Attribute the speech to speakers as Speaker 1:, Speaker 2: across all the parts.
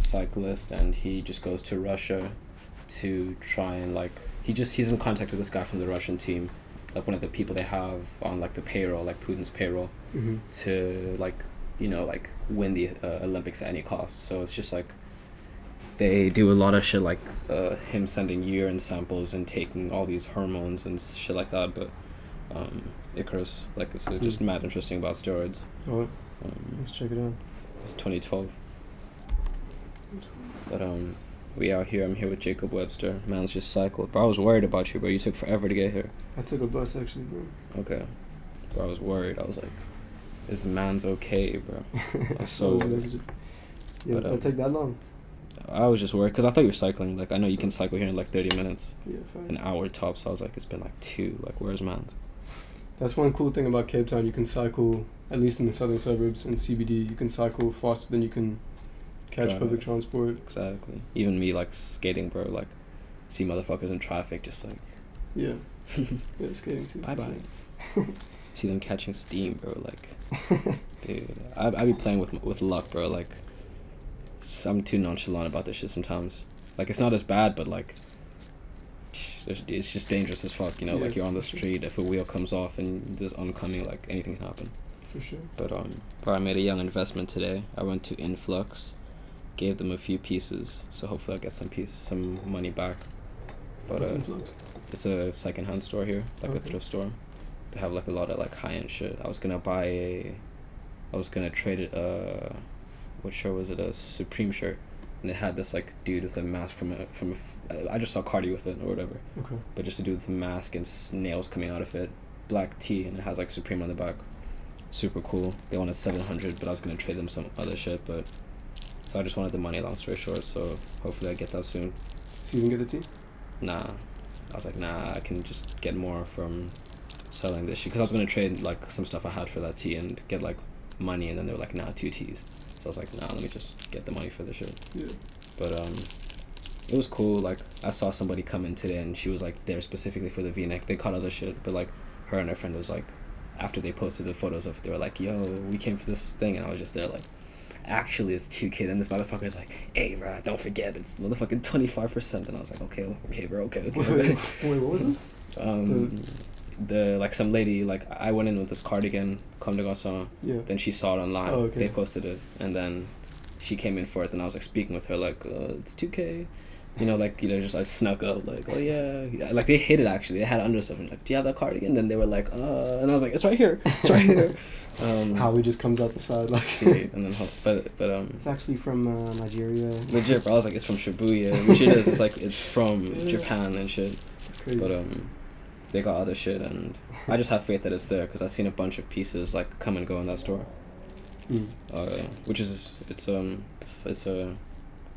Speaker 1: cyclist, and he just goes to Russia to try and like he's in contact with this guy from the Russian team, like one of the people they have on like the payroll, like Putin's payroll, to like like win the Olympics at any cost. So it's just like they do a lot of shit like him sending urine samples and taking all these hormones and shit like that. But Icarus, like it's just mad interesting about steroids.
Speaker 2: Alright, let's check it out.
Speaker 1: It's 2012. But we out here. I'm here with Jacob Webster. Man's just cycled. Bro, I was worried about you, bro. You took forever to get here.
Speaker 2: I took a bus actually, bro.
Speaker 1: Okay. Bro, I was worried. I was like, this man's okay, bro. I was so worried.
Speaker 2: Yeah, but, it take that long?
Speaker 1: I was just worried because I thought you were cycling. Like, I know you can cycle here in like 30 minutes.
Speaker 2: Yeah, fast.
Speaker 1: An hour tops. So I was like, it's been like 2. Like, where's man's?
Speaker 2: That's one cool thing about Cape Town. You can cycle, at least in the southern suburbs and CBD, you can cycle faster than you can catch public transport.
Speaker 1: Exactly. Even me, like, skating, bro, like, see motherfuckers in traffic, just like...
Speaker 2: Yeah. Yeah, skating too.
Speaker 1: Bye-bye. See them catching steam, bro, like... Dude, I be playing with luck, bro, like... I'm too nonchalant about this shit sometimes. Like, it's not as bad, but, like... It's just dangerous as fuck, yeah, like, you're on the street, if a wheel comes off and there's oncoming, like, anything can happen.
Speaker 2: For sure.
Speaker 1: But, bro, I made a young investment today. I went to Influx, gave them a few pieces, so hopefully I'll get some money back. But
Speaker 2: what's Influx?
Speaker 1: It's a secondhand store here, like a thrift store. They have like a lot of like high-end shit. I was gonna trade it, what shirt was it? A Supreme shirt, and it had this like dude with a mask I just saw Cardi with it or whatever.
Speaker 2: Okay.
Speaker 1: But just a dude with a mask and nails coming out of it, black tee, and it has like Supreme on the back. Super cool. They wanted $700, but I was gonna trade them some other shit, but so I just wanted the money, long story short, so hopefully I get that soon.
Speaker 2: So you didn't get the tee?
Speaker 1: Nah. I was like, nah, I can just get more from selling this shit, because I was gonna trade like some stuff I had for that tee and get like money, and then they were like, nah, 2 tees. So I was like, nah, let me just get the money for this shit.
Speaker 2: Yeah.
Speaker 1: But it was cool. Like, I saw somebody come in today and she was like there specifically for the V-neck. They caught other shit, but like her and her friend was like, after they posted the photos of it, they were like, yo, we came for this thing, and I was just there like, actually it's 2K, and this motherfucker's like, hey bro, don't forget it's motherfucking 25%, and I was like, okay bro, okay.
Speaker 2: Wait, what was this?
Speaker 1: The like some lady, like I went in with this cardigan, Comme des Garçons.
Speaker 2: Yeah.
Speaker 1: Then she saw it online.
Speaker 2: Oh, okay.
Speaker 1: They posted it, and then she came in for it, and I was like speaking with her like, it's 2K. Just I snuck up like, oh yeah, like they hid it actually. They had it under stuff, and like, do you have that cardigan? Then they were like, and I was like, it's right here, it's right here.
Speaker 2: Howie just comes out the side like.
Speaker 1: Dude, and then but
Speaker 2: It's actually from Nigeria.
Speaker 1: Legit, bro. I was like, it's from Shibuya, which it is. It's like it's from Japan and shit.
Speaker 2: That's crazy.
Speaker 1: But they got other shit, and I just have faith that it's there, because I've seen a bunch of pieces like come and go in that store. Which is it's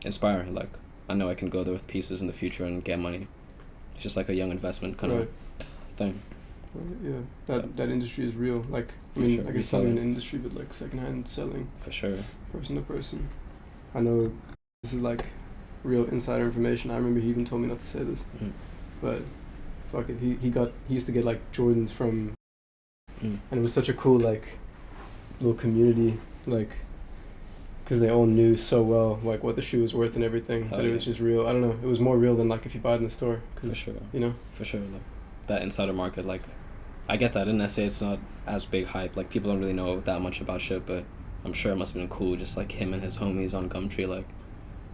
Speaker 1: inspiring. Like, I know I can go there with pieces in the future and get money. It's just like a young investment kind of thing.
Speaker 2: Right, yeah, that industry is real. Like, I mean, sure. I guess selling an industry, but like secondhand selling.
Speaker 1: For sure.
Speaker 2: Person to person. I know this is like real insider information. I remember he even told me not to say this, but fuck it. He used to get like Jordans from, and it was such a cool like little community, like, because they all knew so well like what the shoe was worth and everything. That it was just real. I don't know. It was more real than like if you buy it in the store.
Speaker 1: For sure. For sure. Like that insider market, like. I get that. In SA, it's not as big hype. Like, people don't really know that much about shit, but I'm sure it must have been cool. Just like him and his homies on Gumtree, like,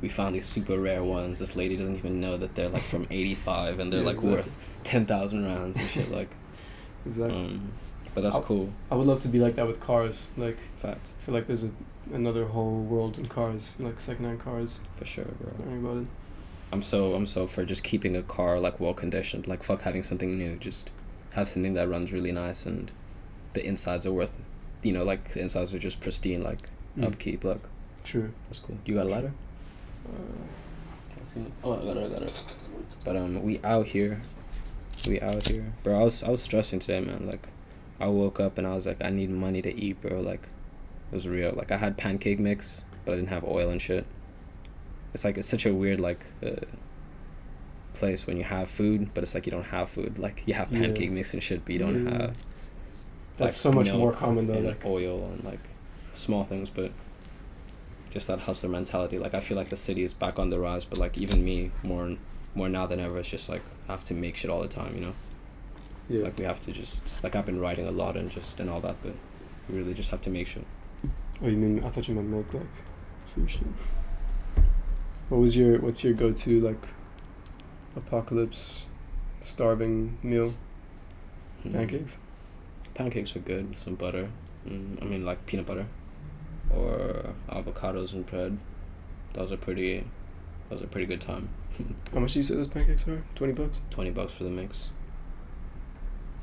Speaker 1: we found these super rare ones. This lady doesn't even know that they're like from 85 and they're like worth 10,000 rounds and shit. Like,
Speaker 2: exactly.
Speaker 1: But that's cool.
Speaker 2: I would love to be like that with cars. Like,
Speaker 1: facts.
Speaker 2: I feel like there's another whole world in cars, like secondhand cars.
Speaker 1: For sure, bro.
Speaker 2: Learning about it. I'm
Speaker 1: so for just keeping a car like well conditioned. Like, fuck having something new. Just have something that runs really nice and the insides are worth, like the insides are just pristine, like upkeep. Like,
Speaker 2: true.
Speaker 1: That's cool. You got a lighter? Oh, I got it. But we out here, bro. I was stressing today, man. Like, I woke up and I was like, I need money to eat, bro. Like, it was real. Like, I had pancake mix, but I didn't have oil and shit. It's like, it's such a weird like place when you have food, but it's like you don't have food. Like, you have pancake mix and shit, but you don't have.
Speaker 2: That's like, so much more common though.
Speaker 1: Like oil and like small things, but just that hustler mentality. Like I feel like the city is back on the rise, but like even me, more now than ever, it's just like I have to make shit all the time, you know.
Speaker 2: Yeah.
Speaker 1: Like we have to just like I've been writing a lot and all that, but we really just have to make shit.
Speaker 2: Oh, you mean I thought you meant make like food shit. What's your go-to like apocalypse starving meal? Pancakes.
Speaker 1: Pancakes are good with some butter. I mean like peanut butter, or avocados and bread. Those are pretty good time.
Speaker 2: How much do you say those pancakes are? $20?
Speaker 1: $20 for the mix.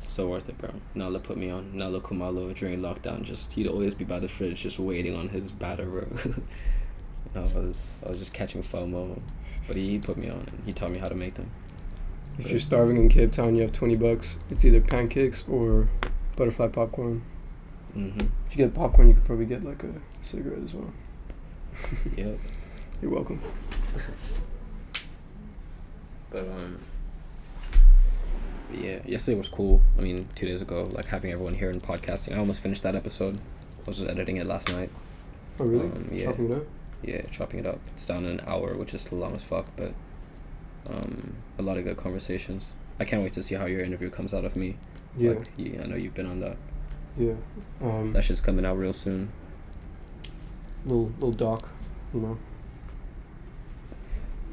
Speaker 1: So worth it, bro. Nala put me on. Nala Kumalo during lockdown. Just he'd always be by the fridge, just waiting on his batter, bro. I was just catching FOMO, but he put me on and he taught me how to make them.
Speaker 2: If you're starving in Cape Town, you have $20. It's either pancakes or butterfly popcorn.
Speaker 1: Mm-hmm.
Speaker 2: If you get popcorn, you could probably get like a cigarette as well.
Speaker 1: Yep.
Speaker 2: You're welcome.
Speaker 1: But yeah, yesterday was cool. I mean, 2 days ago, like having everyone here and podcasting. I almost finished that episode. I was just editing it last night.
Speaker 2: Oh really?
Speaker 1: Yeah.
Speaker 2: Chopping it up?
Speaker 1: Yeah, chopping it up. It's down in an hour, which is still long as fuck, but a lot of good conversations. I can't wait to see how your interview comes out of me.
Speaker 2: Yeah.
Speaker 1: Like, I know you've been on that.
Speaker 2: Yeah.
Speaker 1: That shit's coming out real soon.
Speaker 2: Little doc, you know.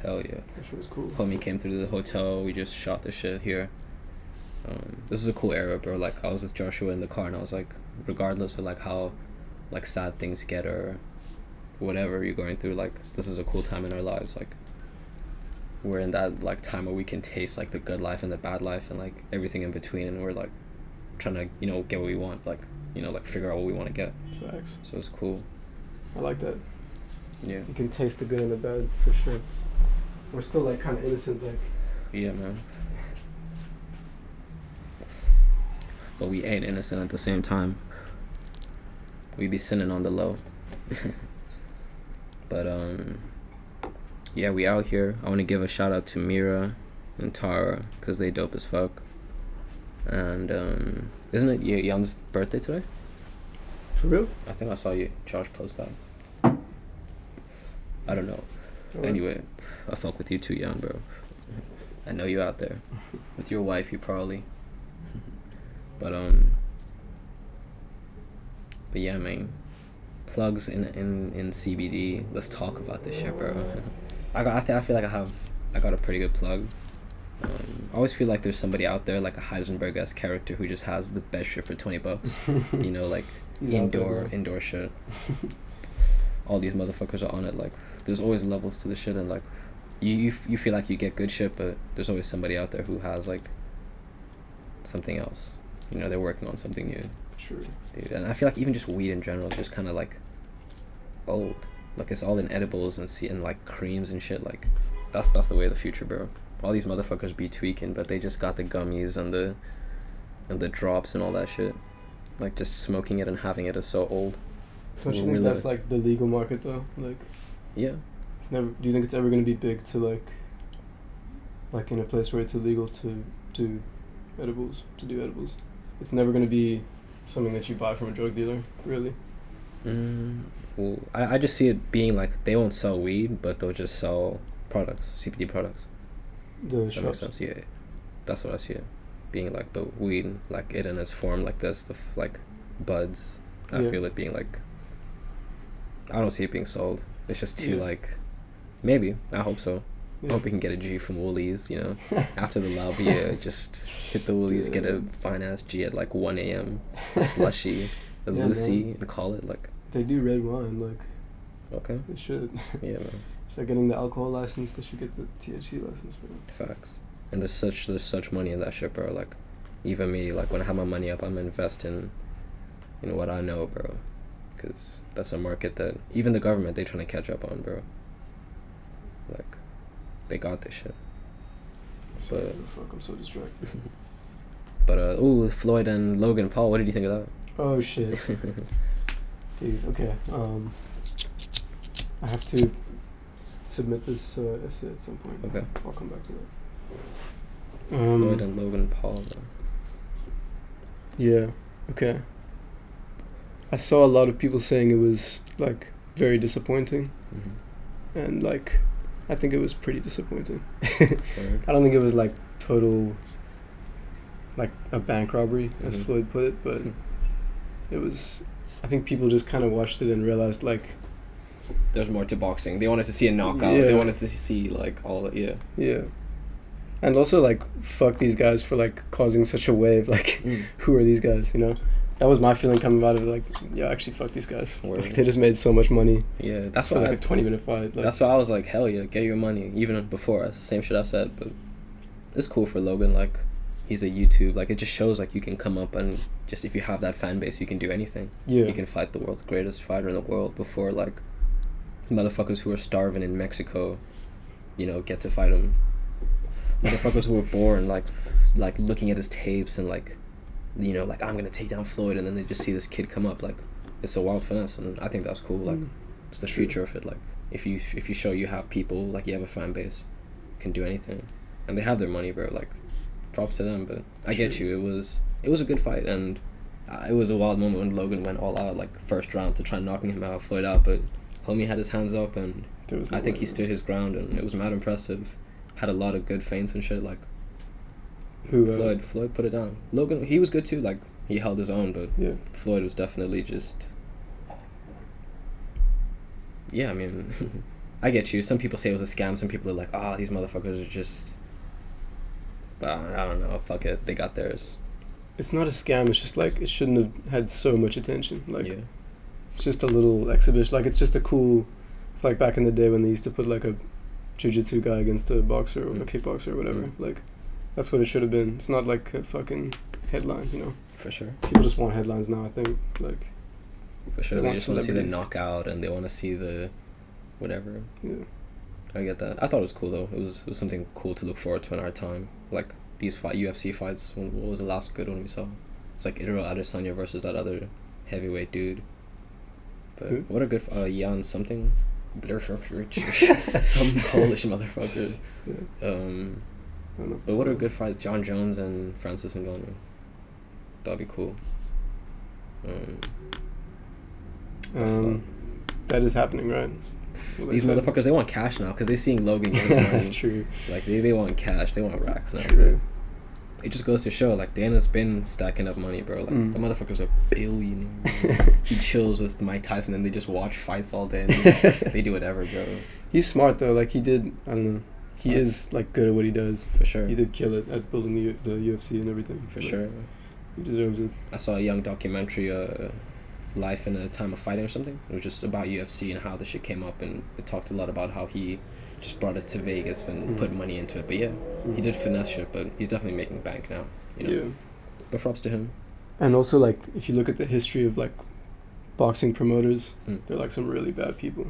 Speaker 1: Hell yeah.
Speaker 2: That shit was cool.
Speaker 1: Homie came through the hotel. We just shot the shit here. This is a cool era, bro. Like I was with Joshua in the car, and I was like, regardless of like how, like sad things get or whatever you're going through, like this is a cool time in our lives. Like we're in that like time where we can taste like the good life and the bad life and like everything in between, and we're like trying to get what we want, like like figure out what we want to get.
Speaker 2: Facts.
Speaker 1: So it's cool.
Speaker 2: I like that.
Speaker 1: Yeah.
Speaker 2: You can taste the good and the bad for sure. We're still like kind of innocent, like.
Speaker 1: Yeah, man. But we ain't innocent at the same time. We be sinning on the low. But yeah, we out here. I want to give a shout out to Mira and Tara because they dope as fuck. And isn't it Jan's birthday today?
Speaker 2: For real?
Speaker 1: I think I saw Josh post that. I don't know.
Speaker 2: Oh.
Speaker 1: Anyway, I fuck with you too, Jan, bro. I know you out there with your wife. You probably. But yeah, man. Plugs in CBD. Let's talk about this shit, bro. I feel like I got a pretty good plug. I always feel like there's somebody out there like a Heisenberg-esque character who just has the best shit for $20. Like indoor shit. All these motherfuckers are on it. Like there's always levels to the shit, and like you feel like you get good shit, but there's always somebody out there who has like something else. They're working on something new.
Speaker 2: True.
Speaker 1: Dude, and I feel like even just weed in general is just kind of like old. Like it's all in edibles and like creams and shit. Like that's the way of the future, bro. All these motherfuckers be tweaking, but they just got the gummies and the drops and all that shit. Like just smoking it and having it is so old.
Speaker 2: Don't you think that's like the legal market though? Like.
Speaker 1: Yeah.
Speaker 2: It's never. Do you think it's ever gonna be big to like in a place where it's illegal to do edibles? It's never gonna be something that you buy from a drug dealer, really.
Speaker 1: Well, I just see it being like they won't sell weed, but they'll just sell products, CBD products.
Speaker 2: That
Speaker 1: makes sense. Yeah, that's what I see it being like. But weed, like it in its form like this, like buds. I feel it being like. I don't see it being sold. It's just too like. Maybe I hope so. I hope we can get a G from Woolies, after the lobby, just hit the Woolies, get a fine-ass G at like 1 a.m., a slushy, a Lucy, man. And call it like...
Speaker 2: They do red wine, like...
Speaker 1: Okay.
Speaker 2: They should.
Speaker 1: Yeah, man.
Speaker 2: If they're getting the alcohol license, they should get the THC license for them.
Speaker 1: Facts. And there's such money in that shit, bro. Like, even me, like, when I have my money up, I'm investing in what I know, bro. Because that's a market that... Even the government, they trying to catch up on, bro. Like... They got this shit. But
Speaker 2: fuck, I'm so distracted.
Speaker 1: But Floyd and Logan Paul, what did you think of that?
Speaker 2: Oh shit. Dude, okay. I have to submit this essay at some point.
Speaker 1: Okay.
Speaker 2: I'll come back to that.
Speaker 1: Floyd and Logan Paul, though.
Speaker 2: Yeah. Okay. I saw a lot of people saying it was like very disappointing. And like, I think it was pretty disappointing. I don't think it was like total, like a bank robbery, as Floyd put it, but it was. I think people just kind of watched it and realized like
Speaker 1: there's more to boxing. They wanted to see a knockout.
Speaker 2: Yeah.
Speaker 1: They wanted to see like all
Speaker 2: yeah, and also like fuck these guys for like causing such a wave. Like, who are these guys? You know, that was my feeling coming out of it. Like, yeah, actually fuck these guys. Like, they just made so much money.
Speaker 1: Yeah, that's
Speaker 2: for
Speaker 1: why
Speaker 2: like a 20-minute fight. Like,
Speaker 1: that's why I was like, hell yeah, get your money. Even before, that's the same shit I said. But it's cool for Logan. Like, he's a YouTube. Like, it just shows like you can come up and just if you have that fan base, you can do anything.
Speaker 2: Yeah,
Speaker 1: you can fight the world's greatest fighter in the world before like motherfuckers who are starving in Mexico, you know, get to fight him. Motherfuckers who were born like looking at his tapes and like, you know, like I'm gonna take down Floyd, and then they just see this kid come up. Like, it's a wild finesse, and I think that's cool. Like, it's the future of it. Like, if you show you have people, like you have a fan base, can do anything, and they have their money, bro. Like, props to them. But I get you. It was a good fight, and it was a wild moment when Logan went all out, like first round, to try knocking him out, Floyd out, but homie had his hands up, and I think he stood his ground, and it was mad impressive. Had a lot of good feints and shit. Like, Floyd put it down. Logan, he was good too. Like, he held his own, but
Speaker 2: yeah,
Speaker 1: Floyd was definitely just. Yeah, I mean, I get you. Some people say it was a scam. Some people are like, these motherfuckers are just. But I don't know. Fuck it. They got theirs.
Speaker 2: It's not a scam. It's just like it shouldn't have had so much attention. Like, it's just a little exhibition. Like, it's just a cool. It's like back in the day when they used to put like a jiu-jitsu guy against a boxer or a kickboxer or whatever. Like, that's what it should have been. It's not like a fucking headline, you know.
Speaker 1: For sure.
Speaker 2: People just want headlines now, I think. Like,
Speaker 1: for sure. They just want to see the knockout, and they want to see the whatever.
Speaker 2: Yeah.
Speaker 1: I get that. I thought it was cool though. It was something cool to look forward to in our time. Like, these UFC fights. What was the last good one we saw? It's like Israel Adesanya versus that other heavyweight dude. But what a good Jan something. Some Polish motherfucker. But what a good fight. John Jones and Francis Ngannou. That'd be cool.
Speaker 2: That is happening, right?
Speaker 1: These motherfuckers, they want cash now because they seeing Logan get his money.
Speaker 2: True.
Speaker 1: Like, they want cash. They want racks now.
Speaker 2: True.
Speaker 1: It just goes to show, like, Dana's been stacking up money, bro. Like, the motherfucker's a billionaire. He chills with Mike Tyson and they just watch fights all day. And they do whatever, bro.
Speaker 2: He's smart, though. Like, he did, I don't know. He is, like, good at what he does.
Speaker 1: For sure.
Speaker 2: He did kill it at building the UFC and everything.
Speaker 1: For sure.
Speaker 2: He deserves it.
Speaker 1: I saw a young documentary, Life in a Time of Fighting or something. It was just about UFC and how the shit came up, and it talked a lot about how he just brought it to Vegas and put money into it. But yeah, he did finesse shit, but he's definitely making bank now, you know. Yeah. But props to him.
Speaker 2: And also, like, if you look at the history of, like, boxing promoters, they're, like, some really bad people.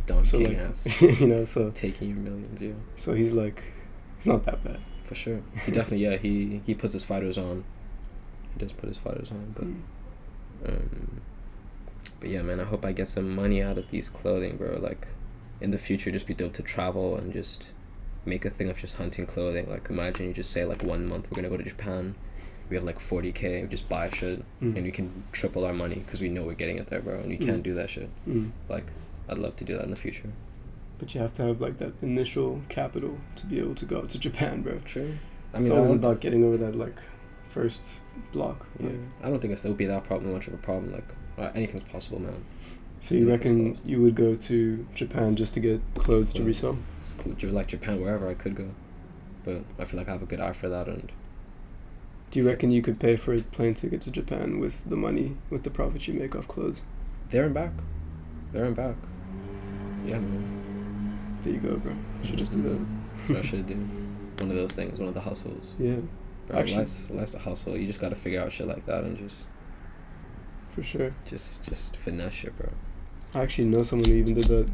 Speaker 1: Don King ass.
Speaker 2: You know, so...
Speaker 1: Taking your millions, yeah.
Speaker 2: So he's, like... He's not that bad.
Speaker 1: For sure. He definitely, yeah, he puts his fighters on. He does put his fighters on, but... But yeah, man, I hope I get some money out of these clothing, bro. Like, in the future, just be dope to travel and just make a thing of just hunting clothing. Like, imagine you just say, like, 1 month we're gonna go to Japan. We have, like, 40K. We just buy shit. And we can triple our money because we know we're getting it there, bro. And we can't do that shit. Like, I'd love to do that in the future.
Speaker 2: But you have to have, like, that initial capital to be able to go to Japan, bro.
Speaker 1: True.
Speaker 2: I mean, it's always about getting over that, like, first block.
Speaker 1: Yeah. Like, I don't think it will be that much of a problem. Like, anything's possible, man.
Speaker 2: So you reckon you would go to Japan just to get clothes to resell?
Speaker 1: Like Japan, wherever I could go. But I feel like I have a good eye for that. And
Speaker 2: do you reckon you could pay for a plane ticket to Japan with the money, with the profit you make off clothes?
Speaker 1: There and back. Yeah, man.
Speaker 2: There you go, bro. You should just do that.
Speaker 1: That's what I should do. One of those things, one of the hustles.
Speaker 2: Yeah.
Speaker 1: Bro, actually, life's a hustle. You just gotta figure out shit like that and just...
Speaker 2: For sure.
Speaker 1: Just finesse shit, bro.
Speaker 2: I actually know someone who even did that.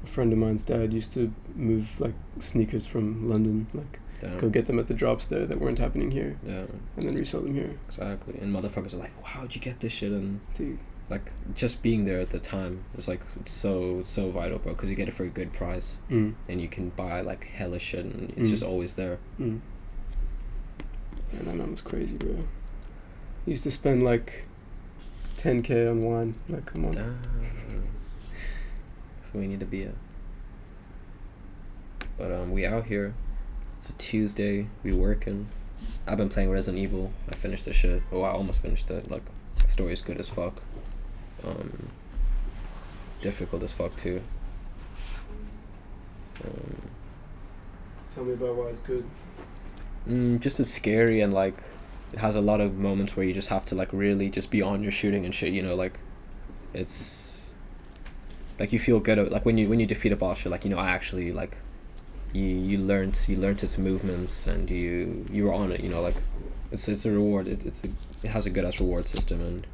Speaker 2: A friend of mine's dad used to move, like, sneakers from London, like, go get them at the drops there that weren't happening here.
Speaker 1: Yeah.
Speaker 2: And then resell them here.
Speaker 1: Exactly. And motherfuckers are like, wow, how'd you get this shit? And, like, just being there at the time is, like, it's so vital, bro, because you get it for a good price. And you can buy, like, hella shit, and it's just always there.
Speaker 2: Yeah, that man was crazy, bro. He used to spend, like, 10K on wine. Like, come on.
Speaker 1: That's what we need to be at. But we out here. It's a Tuesday. We working. I've been playing Resident Evil. I finished the shit. Oh, I almost finished it. Like, the story is good as fuck. Difficult as fuck too.
Speaker 2: Tell me about why it's good.
Speaker 1: Just as scary, and like it has a lot of moments where you just have to like really just be on your shooting and shit, you know, like it's like you feel good like when you defeat a boss, you're like, you know, I actually like you learned its movements and you were on it, you know, like it's a reward. It has a good ass reward system and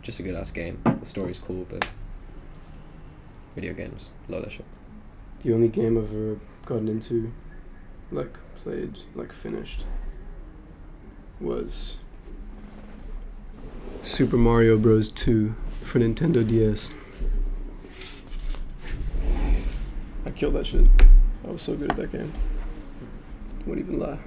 Speaker 1: just a good ass game. The story's cool, but video games, love that shit.
Speaker 2: The only game I've ever gotten into, like played, like finished, was Super Mario Bros. 2 for Nintendo DS. I killed that shit. I was so good at that game. Won't even lie.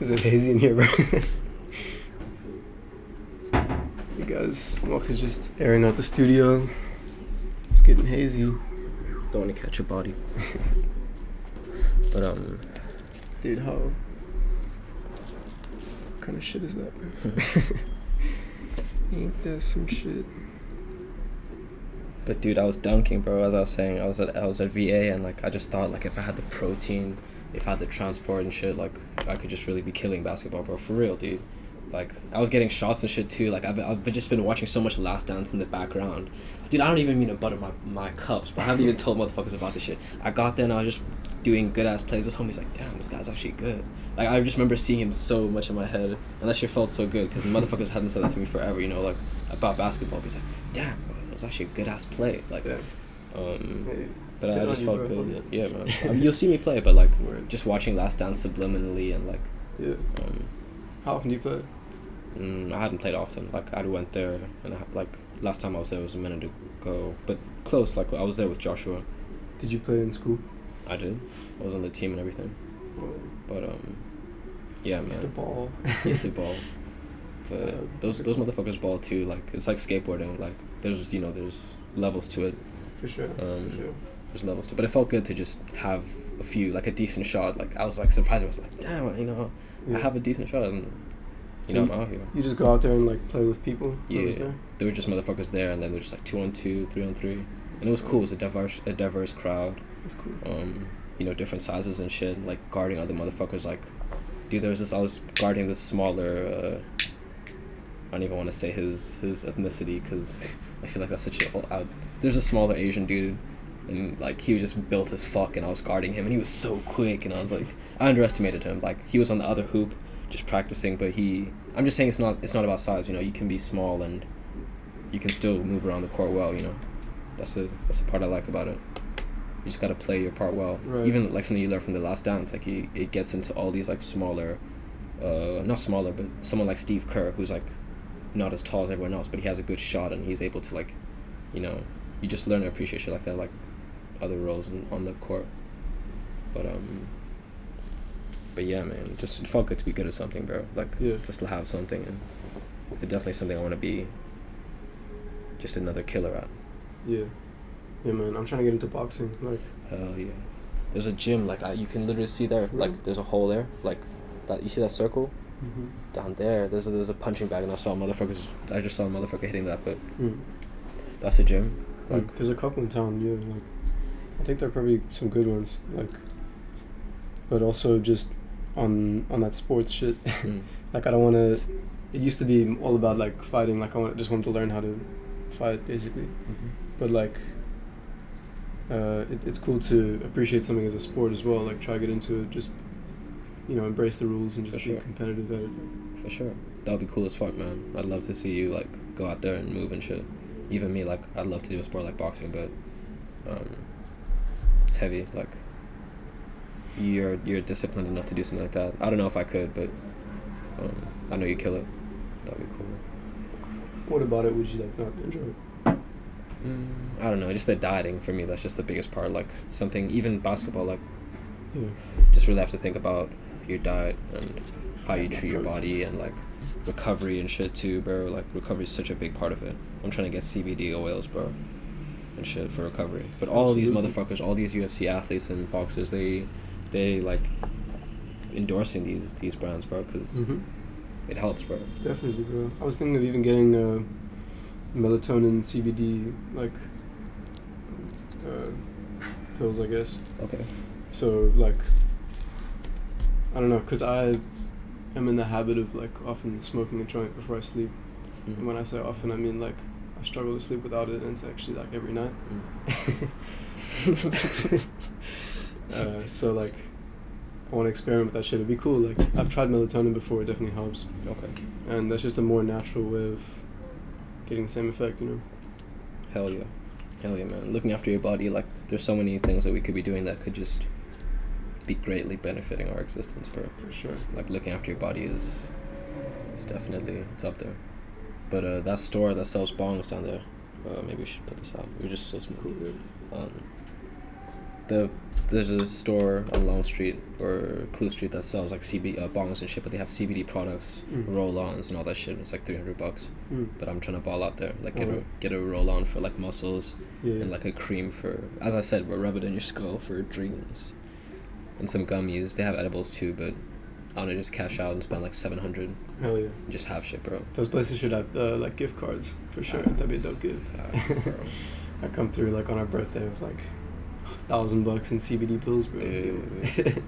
Speaker 2: Is it hazy in here, bro? You guys, Moch is just airing out the studio. It's getting hazy.
Speaker 1: Don't want to catch your body. But
Speaker 2: dude, what kind of shit is that, bro? Ain't that some shit?
Speaker 1: But dude, I was dunking, bro. As I was saying, I was at VA, and like I just thought, like if I had the protein, if I had the transport and shit, like I could just really be killing basketball, bro. For real, dude. Like I was getting shots and shit too. Like I've just been watching so much Last Dance in the background. Dude, I don't even mean to butter my cups, but I haven't even told motherfuckers about this shit. I got there and I was just doing good ass plays. This homie's like, damn, this guy's actually good. Like I just remember seeing him so much in my head, and that shit felt so good because motherfuckers hadn't said that to me forever. You know, like about basketball. But he's like, damn, bro, it was actually a good ass play. Like,
Speaker 2: yeah.
Speaker 1: But I just felt good. Yeah, man. You'll see me play, but like just watching Last Dance subliminally and like.
Speaker 2: Yeah. How often do you play?
Speaker 1: I hadn't played often. Like I went there and like last time I was there was a minute ago, but close. Like I was there with Joshua.
Speaker 2: Did you play in school?
Speaker 1: I did. I was on the team and everything.
Speaker 2: Oh.
Speaker 1: But yeah, man.
Speaker 2: Used to ball.
Speaker 1: Used to ball. But those motherfuckers ball too. Like it's like skateboarding. Like there's levels to it.
Speaker 2: For sure.
Speaker 1: There's levels to it. But it felt good to just have a decent shot. Like I was like surprised. I was like, damn, you know, I have a decent shot and.
Speaker 2: So
Speaker 1: I'm out here.
Speaker 2: You just go out there and like play with people?
Speaker 1: Yeah, there were just motherfuckers there, and then there were just like 2-on-2, 3-on-3, and it was cool. It was a diverse crowd.
Speaker 2: That's cool.
Speaker 1: Different sizes and shit. Like guarding other motherfuckers. Like, dude, I was guarding this smaller. I don't even want to say his ethnicity because I feel like that's such a. There's a smaller Asian dude, and like he was just built as fuck, and I was guarding him, and he was so quick, and I was like, I underestimated him. Like he was on the other hoop. Just practicing, but I'm just saying it's not about size, you know. You can be small and you can still move around the court well, you know. That's the part I like about it. You just gotta play your part well.
Speaker 2: Right.
Speaker 1: Even like something you learn from The Last Dance, like it gets into all these like smaller, not smaller, but someone like Steve Kerr who's like not as tall as everyone else, but he has a good shot and he's able to like, you know, you just learn to appreciate shit like that, like other roles on the court. But yeah, man, just it felt good to be good at something, bro. Like, just to have something, and it's definitely something I want to be. Just another killer at.
Speaker 2: Yeah, man. I'm trying to get into boxing. Like,
Speaker 1: hell yeah. There's a gym like you can literally see there. Like, there's a hole there. Like, that you see that circle.
Speaker 2: Mm-hmm.
Speaker 1: Down there. There's a punching bag, and I just saw a motherfucker hitting that, but that's a gym.
Speaker 2: Like, there's a couple in town. Yeah, like, I think there are probably some good ones. Like, but also just. On that sports shit, like I don't want to. It used to be all about like fighting. Like just wanted to learn how to fight, basically. But like, it's cool to appreciate something as a sport as well. Like try to get into it, just embrace the rules and just be competitive at it.
Speaker 1: For sure, that would be cool as fuck, man. I'd love to see you like go out there and move and shit. Even me, like I'd love to do a sport like boxing, but it's heavy, like. You're disciplined enough to do something like that. I don't know if I could, but I know you kill it. That'd be cool.
Speaker 2: What about it would you like not enjoy?
Speaker 1: I don't know, just the dieting for me, that's just the biggest part. Like something, even basketball, like just really have to think about your diet and how you treat your body and like recovery and shit too, bro. Like recovery is such a big part of it. I'm trying to get CBD oils, bro, and shit for recovery. But all these motherfuckers, all these UFC athletes and boxers, they like endorsing these brands, bro, because it helps, bro.
Speaker 2: Definitely, bro. I was thinking of even getting melatonin CBD like pills, I guess.
Speaker 1: Okay.
Speaker 2: So like, I don't know, cause I am in the habit of like often smoking a joint before I sleep. And when I say often, I mean like I struggle to sleep without it, and it's actually like every night. So like, I want to experiment with that shit. It'd be cool. Like I've tried melatonin before; it definitely helps.
Speaker 1: Okay.
Speaker 2: And that's just a more natural way of getting the same effect, you know.
Speaker 1: Hell yeah, man. Looking after your body, like there's so many things that we could be doing that could just be greatly benefiting our existence, bro.
Speaker 2: For sure.
Speaker 1: Like looking after your body is definitely, it's up there. But that store that sells bongs down there, maybe we should put this out. We're just so smooth. There's a store on Long Street or Clue Street that sells like bongs and shit, but they have CBD products, roll-ons and all that shit. And it's like $300. But I'm trying to ball out there, like get a roll-on for like muscles, and like a cream for, as I said, rub it in your skull for dreams, and some gummies. They have edibles too, but I want to just cash out and spend like $700.
Speaker 2: Hell yeah.
Speaker 1: And just have shit, bro.
Speaker 2: Those places should have like gift cards for sure. That'd be a dope gift.
Speaker 1: Bro.
Speaker 2: I come through like on our birthday with like $1,000 in CBD pills, bro.
Speaker 1: Dude.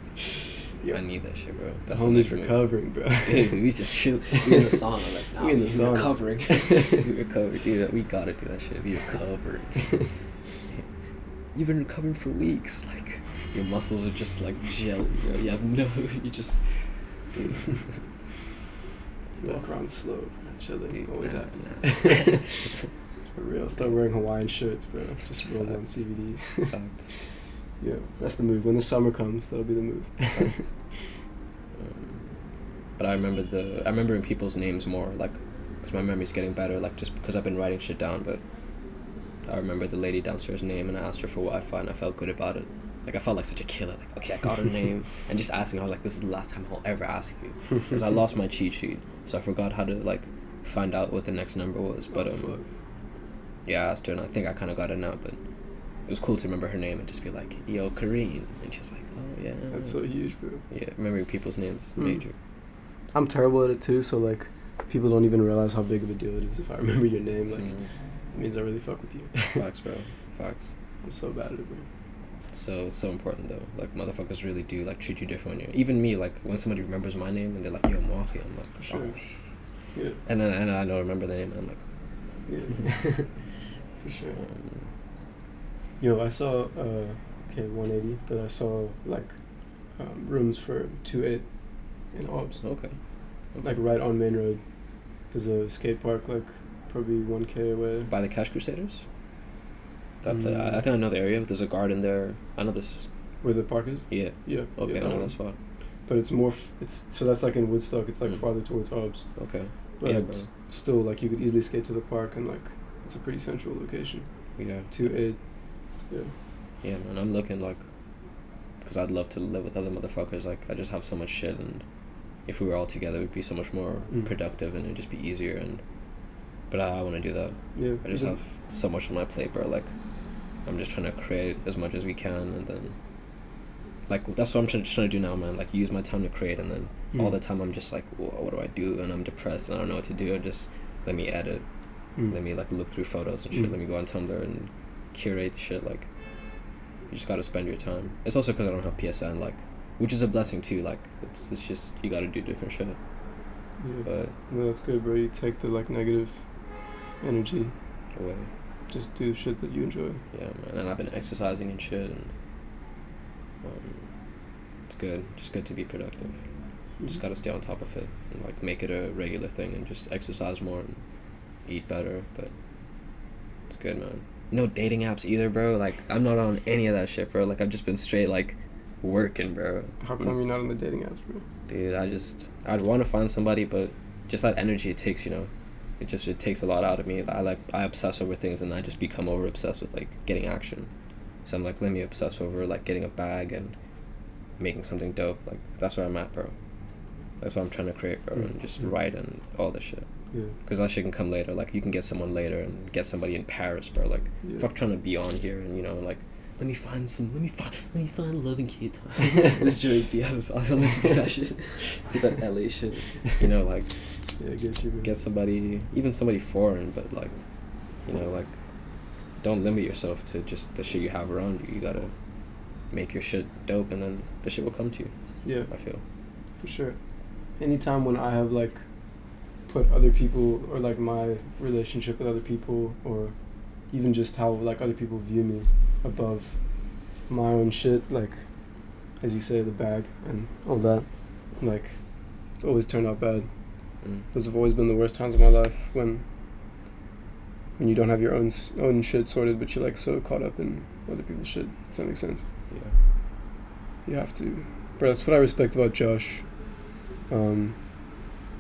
Speaker 1: I need that shit, bro.
Speaker 2: That's the homies recovering, bro.
Speaker 1: Dude, we just chill. We in the sauna, like, nah, we in the sauna. Recovering. We recovering, dude. We gotta do that shit. We recovering. You've been recovering for weeks. Like, your muscles are just like jelly, bro. You have you just. Dude.
Speaker 2: You walk around slow, bro. Chilling.
Speaker 1: Dude,
Speaker 2: always
Speaker 1: nah,
Speaker 2: happen. For real. Start wearing Hawaiian shirts, bro. Just roll on CBD.
Speaker 1: Facts.
Speaker 2: Yeah, that's the move. When the summer comes, that'll be the move.
Speaker 1: But I remember in people's names more, like, because my memory's getting better, like, just because I've been writing shit down. But I remember the lady downstairs' name, and I asked her for Wi-Fi, and I felt good about it. Like, I felt like such a killer. Like, okay, I got her name, and just asking her, like, this is the last time I'll ever ask you, because I lost my cheat sheet, so I forgot how to like find out what the next number was. But yeah, I asked her, and I think I kind of got it now. But it was cool to remember her name and just be like, yo, Kareen, and she's like, oh yeah.
Speaker 2: That's so huge, bro.
Speaker 1: Yeah, remembering people's names is major.
Speaker 2: I'm terrible at it too, so like people don't even realize how big of a deal it is if I remember your name. Like, it means I really fuck with you.
Speaker 1: Facts, bro. Facts.
Speaker 2: I'm so bad at it, bro.
Speaker 1: So important though. Like motherfuckers really do like treat you different when you're. Even me, like when somebody remembers my name and they're like, yo, Moachi, I'm like,
Speaker 2: for sure.
Speaker 1: Oh,
Speaker 2: yeah.
Speaker 1: And then I don't remember the name, and I'm like,
Speaker 2: yeah. For sure. Yo, I saw 180, but I saw like rooms for 2.8 in Orbs.
Speaker 1: Okay.
Speaker 2: Like right on Main Road. There's a skate park like probably 1K away.
Speaker 1: By the Cash Crusaders? I think I know the area. There's a garden there. I know this.
Speaker 2: Where the park is?
Speaker 1: Yeah.
Speaker 2: Yeah.
Speaker 1: Okay,
Speaker 2: yeah,
Speaker 1: I know that spot.
Speaker 2: But it's more. So that's like in Woodstock. It's like farther towards Orbs.
Speaker 1: Okay.
Speaker 2: But
Speaker 1: yeah, bro.
Speaker 2: Still, like you could easily skate to the park, and like it's a pretty central location.
Speaker 1: Yeah.
Speaker 2: 2.8. Yeah.
Speaker 1: Yeah, man. I'm looking like, because I'd love to live with other motherfuckers. Like I just have so much shit, and if we were all together, we'd be so much more productive, and it'd just be easier. But I want to do that.
Speaker 2: Yeah.
Speaker 1: I just have so much on my plate, bro. Like, I'm just trying to create as much as we can, and then, like, that's what I'm trying to do now, man. Like, use my time to create, and then all the time I'm just like, what do I do? And I'm depressed, and I don't know what to do, and just let me edit. Let me, like, look through photos and shit. Let me go on Tumblr and curate the shit. Like, you just gotta spend your time. It's also because I don't have PSN, like, which is a blessing, too. Like, it's just, you gotta do different shit.
Speaker 2: Yeah.
Speaker 1: But
Speaker 2: no, that's good, bro. You take the, like, negative energy
Speaker 1: away.
Speaker 2: Just do shit that you enjoy.
Speaker 1: Yeah, man. And I've been exercising and shit, and it's good. Just good to be productive. You just gotta stay on top of it and like make it a regular thing, and just exercise more and eat better. But it's good, man. No dating apps either, bro. Like I'm not on any of that shit, bro. Like I've just been straight like working, bro.
Speaker 2: How come you're not on the dating apps, bro?
Speaker 1: Dude, I'd want to find somebody, but just that energy it takes, you know. it takes a lot out of me. I obsess over things, and I just become over obsessed with like getting action. So I'm like, let me obsess over like getting a bag and making something dope. Like that's where I'm at, bro. That's what I'm trying to create, bro, and just write and all this shit.
Speaker 2: Yeah.
Speaker 1: Because that shit can come later. Like you can get someone later and get somebody in Paris, bro. Like fuck trying to be on here and, you know, like let me find Love and Kid. This Joey Diaz. I was gonna do that shit. That LA shit. You know, like
Speaker 2: yeah, I get you, bro.
Speaker 1: Get somebody, even somebody foreign, but like, you know, like don't limit yourself to just the shit you have around you. You gotta make your shit dope, and then the shit will come to you.
Speaker 2: Yeah,
Speaker 1: I feel
Speaker 2: for sure. Anytime when I have like put other people, or like my relationship with other people, or even just how like other people view me above my own shit, like as you say, the bag and all that, like it's always turned out bad. Those have always been the worst times of my life, when you don't have your own shit sorted, but you're like so caught up in other people's shit, if that makes sense.
Speaker 1: Yeah.
Speaker 2: You have to, bro. That's what I respect about Josh.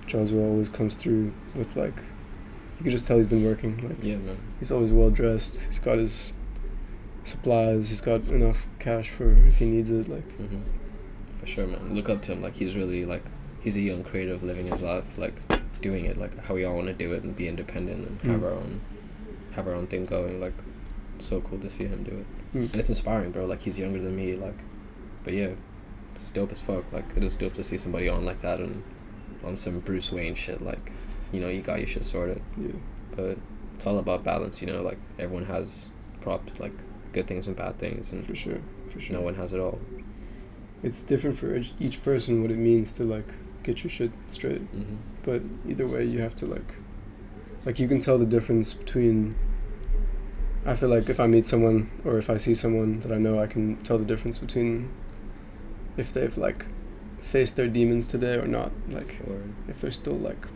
Speaker 2: Joshua always comes through with like, you can just tell he's been working. Like,
Speaker 1: yeah, man.
Speaker 2: He's always well dressed. He's got his supplies. He's got enough cash for if he needs it. Like,
Speaker 1: for sure, man. Look up to him. Like he's really like, he's a young creative living his life, like doing it like how we all want to do it and be independent and have our own thing going. Like it's so cool to see him do it. And it's inspiring, bro. Like he's younger than me. Like, but yeah, it's dope as fuck. Like it is dope to see somebody on like that and on some Bruce Wayne shit. Like, you know, you got your shit sorted.
Speaker 2: Yeah.
Speaker 1: But it's all about balance, you know. Like everyone has like good things and bad things, and
Speaker 2: for sure.
Speaker 1: No one has it all.
Speaker 2: It's different for each person what it means to like get your shit straight. But either way, you have to like you can tell the difference between. I feel like if I meet someone or if I see someone that I know, I can tell the difference between if they've like faced their demons today or not. Like if they're still like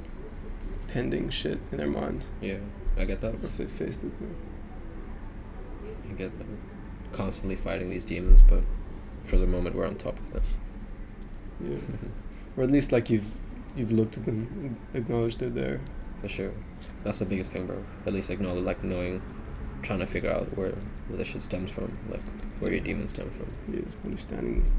Speaker 2: pending shit in their mind.
Speaker 1: Yeah, I get that.
Speaker 2: Or if they faced it.
Speaker 1: I get that. Constantly fighting these demons, but for the moment we're on top of them.
Speaker 2: Yeah. Or at least like you've looked at them and acknowledged they're there.
Speaker 1: For sure. That's the biggest thing, bro. At least acknowledge, like knowing, trying to figure out where the shit stems from, like where your demons stem from.
Speaker 2: Yeah, understanding.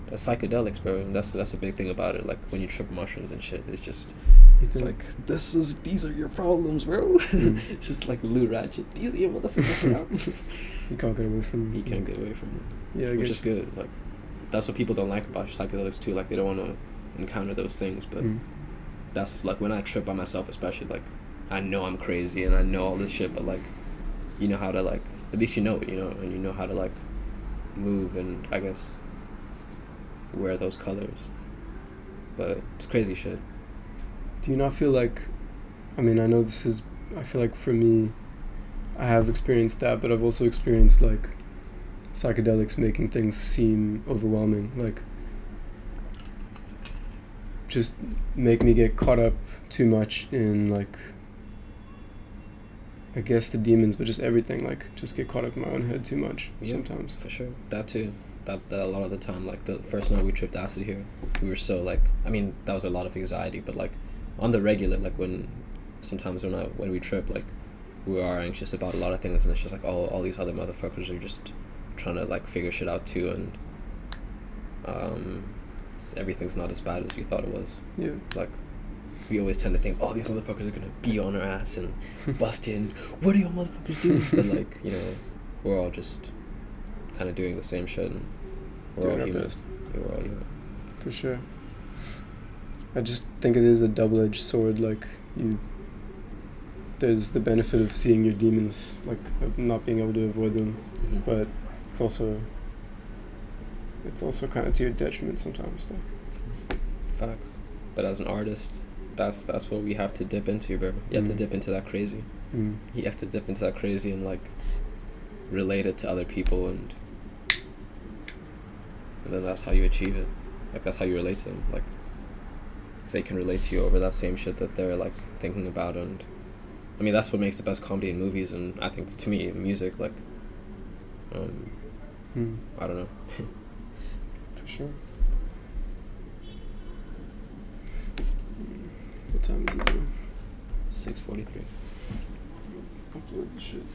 Speaker 1: That's psychedelics, bro. And that's a big thing about it. Like when you trip mushrooms and shit, it's just, it's like these are your problems, bro. It's just like Lou Ratchet. These are your motherfucking problems.
Speaker 2: You can't get away from them.
Speaker 1: You can't get away from them.
Speaker 2: Yeah,
Speaker 1: which is good. Like that's what people don't like about psychedelics too. Like they don't want to encounter those things, but that's like when I trip by myself, especially, like I know I'm crazy and I know all this shit, but like you know how to like, at least you know it, you know, and you know how to like move and I guess wear those colors. But it's crazy shit.
Speaker 2: Do you not feel like, I mean, I know this is, I feel like for me, I have experienced that, but I've also experienced like psychedelics making things seem overwhelming, like just make me get caught up too much in like, I guess the demons, but just everything, like just get caught up in my own head too much sometimes.
Speaker 1: For sure. That too. That a lot of the time, like the first night we tripped acid here, we were so like, I mean, that was a lot of anxiety, but like on the regular, like when we trip, like we are anxious about a lot of things, and it's just like all these other motherfuckers are just trying to like figure shit out too, and everything's not as bad as we thought it was.
Speaker 2: Yeah.
Speaker 1: Like we always tend to think, these motherfuckers are gonna be on our ass and bust in. What are y'all motherfuckers doing? But like, you know, we're all just kind of doing the same shit, and we're all human. Yeah, we're all human.
Speaker 2: For sure. I just think it is a double-edged sword. Like there's the benefit of seeing your demons, like of not being able to avoid them, but it's also kind of to your detriment sometimes. Like.
Speaker 1: Facts. But as an artist, that's what we have to dip into, bro. You have to dip into that crazy. You have to dip into that crazy and like relate it to other people, and then that's how you achieve it. Like that's how you relate to them. Like if they can relate to you over that same shit that they're like thinking about, and I mean that's what makes the best comedy in movies, and I think to me music, like I don't know.
Speaker 2: For sure. What time is it now?
Speaker 1: 6:43.
Speaker 2: Upload the shit.